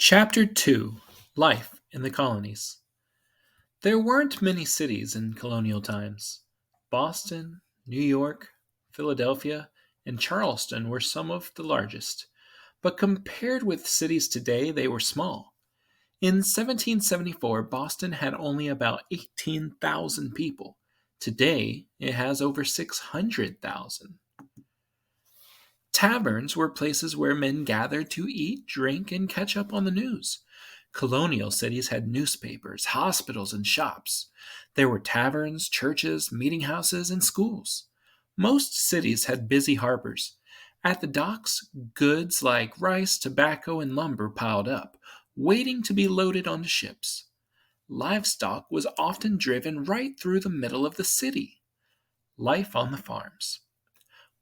Chapter 2: Life in the Colonies. There weren't many cities in colonial times. Boston, New York, Philadelphia, and Charleston were some of the largest, but compared with cities today, they were small. In 1774, Boston had only about 18,000 people. Today, it has over 600,000. Taverns were places where men gathered to eat, drink, and catch up on the news. Colonial cities had newspapers, hospitals, and shops. There were taverns, churches, meeting houses, and schools. Most cities had busy harbors. At the docks, goods like rice, tobacco, and lumber piled up, waiting to be loaded onto ships. Livestock was often driven right through the middle of the city. Life on the farms.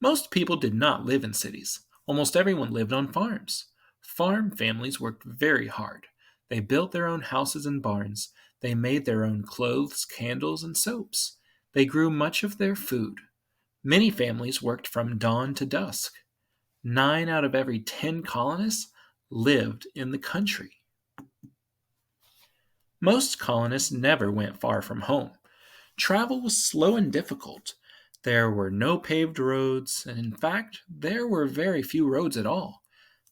Most people did not live in cities. Almost everyone lived on farms. Farm families worked very hard. They built their own houses and barns. They made their own clothes, candles, and soaps. They grew much of their food. Many families worked from dawn to dusk. 9 out of every 10 colonists lived in the country. Most colonists never went far from home. Travel was slow and difficult. There were no paved roads, and in fact, there were very few roads at all.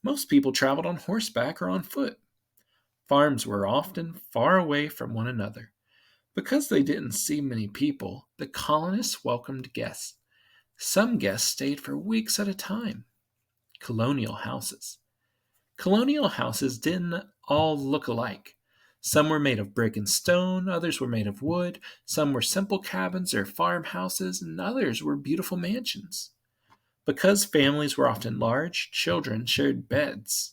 Most people traveled on horseback or on foot. Farms were often far away from one another. Because they didn't see many people, the colonists welcomed guests. Some guests stayed for weeks at a time. Colonial houses. Colonial houses didn't all look alike. Some were made of brick and stone, others were made of wood, some were simple cabins or farmhouses, and others were beautiful mansions. Because families were often large, children shared beds.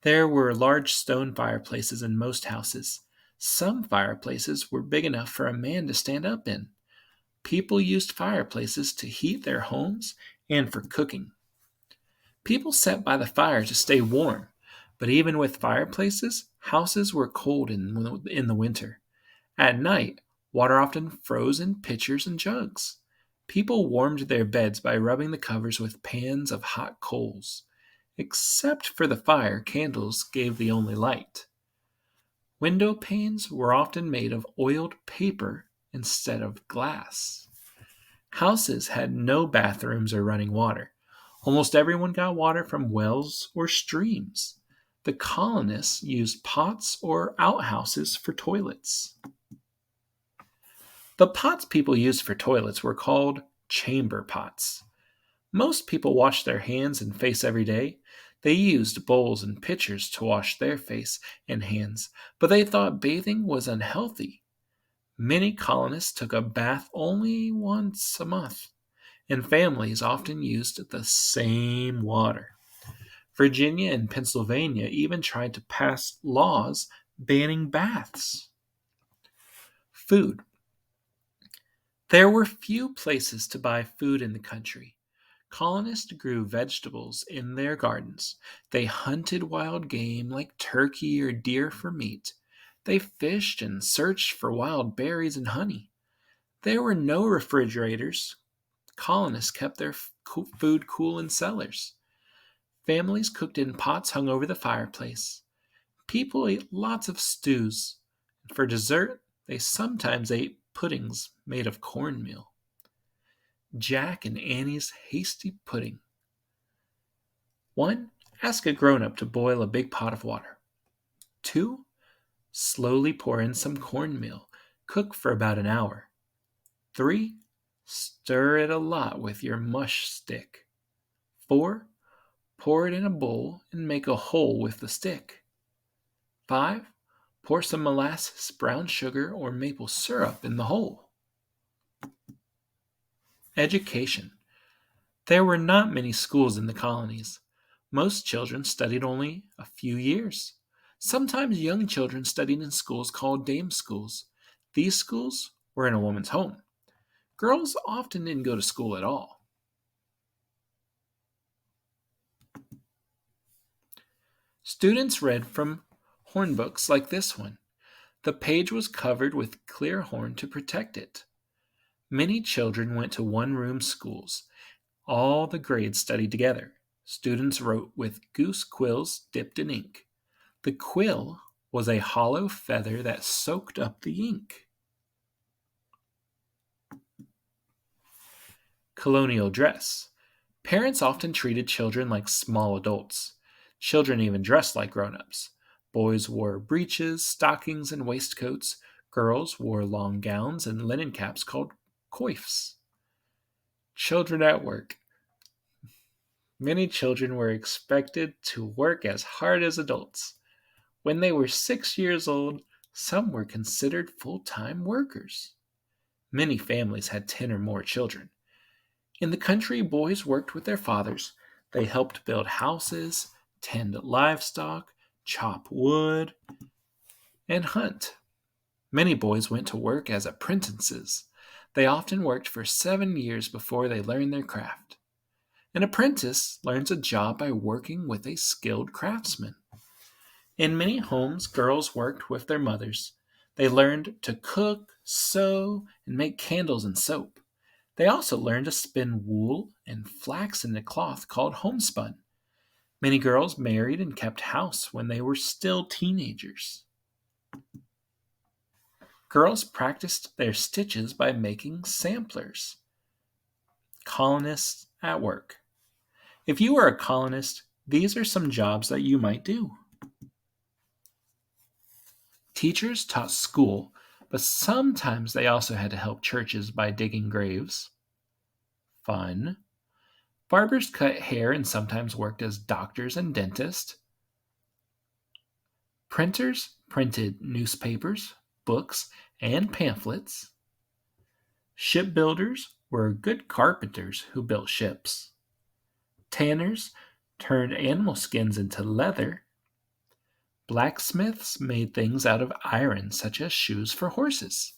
There were large stone fireplaces in most houses. Some fireplaces were big enough for a man to stand up in. People used fireplaces to heat their homes and for cooking. People sat by the fire to stay warm, but even with fireplaces, houses were cold in the winter. At night, water often froze in pitchers and jugs. People warmed their beds by rubbing the covers with pans of hot coals. Except for the fire, candles gave the only light. Window panes were often made of oiled paper instead of glass. Houses had no bathrooms or running water. Almost everyone got water from wells or streams. The colonists used pots or outhouses for toilets. The pots people used for toilets were called chamber pots. Most people washed their hands and face every day. They used bowls and pitchers to wash their face and hands, but they thought bathing was unhealthy. Many colonists took a bath only once a month, and families often used the same water. Virginia and Pennsylvania even tried to pass laws banning baths. Food. There were few places to buy food in the country. Colonists grew vegetables in their gardens. They hunted wild game like turkey or deer for meat. They fished and searched for wild berries and honey. There were no refrigerators. Colonists kept their food cool in cellars. Families cooked in pots hung over the fireplace. People ate lots of stews. For dessert, they sometimes ate puddings made of cornmeal. Jack and Annie's hasty pudding. 1. Ask a grown-up to boil a big pot of water. 2. Slowly pour in some cornmeal. Cook for about an hour. 3. Stir it a lot with your mush stick. 4. Pour it in a bowl and make a hole with the stick. 5. Pour some molasses, brown sugar, or maple syrup in the hole. Education. There were not many schools in the colonies. Most children studied only a few years. Sometimes young children studied in schools called dame schools. These schools were in a woman's home. Girls often didn't go to school at all. Students read from hornbooks like this one. The page was covered with clear horn to protect it. Many children went to one-room schools. All the grades studied together. Students wrote with goose quills dipped in ink. The quill was a hollow feather that soaked up the ink. Colonial dress. Parents often treated children like small adults. Children even dressed like grown ups. Boys wore breeches, stockings, and waistcoats. Girls wore long gowns and linen caps called coifs. Children at work. Many children were expected to work as hard as adults. When they were 6 years old, some were considered full time workers. Many families had 10 or more children. In the country, boys worked with their fathers. They helped build houses, tend livestock, chop wood, and hunt. Many boys went to work as apprentices. They often worked for 7 years before they learned their craft. An apprentice learns a job by working with a skilled craftsman. In many homes, girls worked with their mothers. They learned to cook, sew, and make candles and soap. They also learned to spin wool and flax into cloth called homespun. Many girls married and kept house when they were still teenagers. Girls practiced their stitches by making samplers. Colonists at work. If you were a colonist, these are some jobs that you might do. Teachers taught school, but sometimes they also had to help churches by digging graves. Fun. Barbers cut hair and sometimes worked as doctors and dentists. Printers printed newspapers, books, and pamphlets. Shipbuilders were good carpenters who built ships. Tanners turned animal skins into leather. Blacksmiths made things out of iron, such as shoes for horses.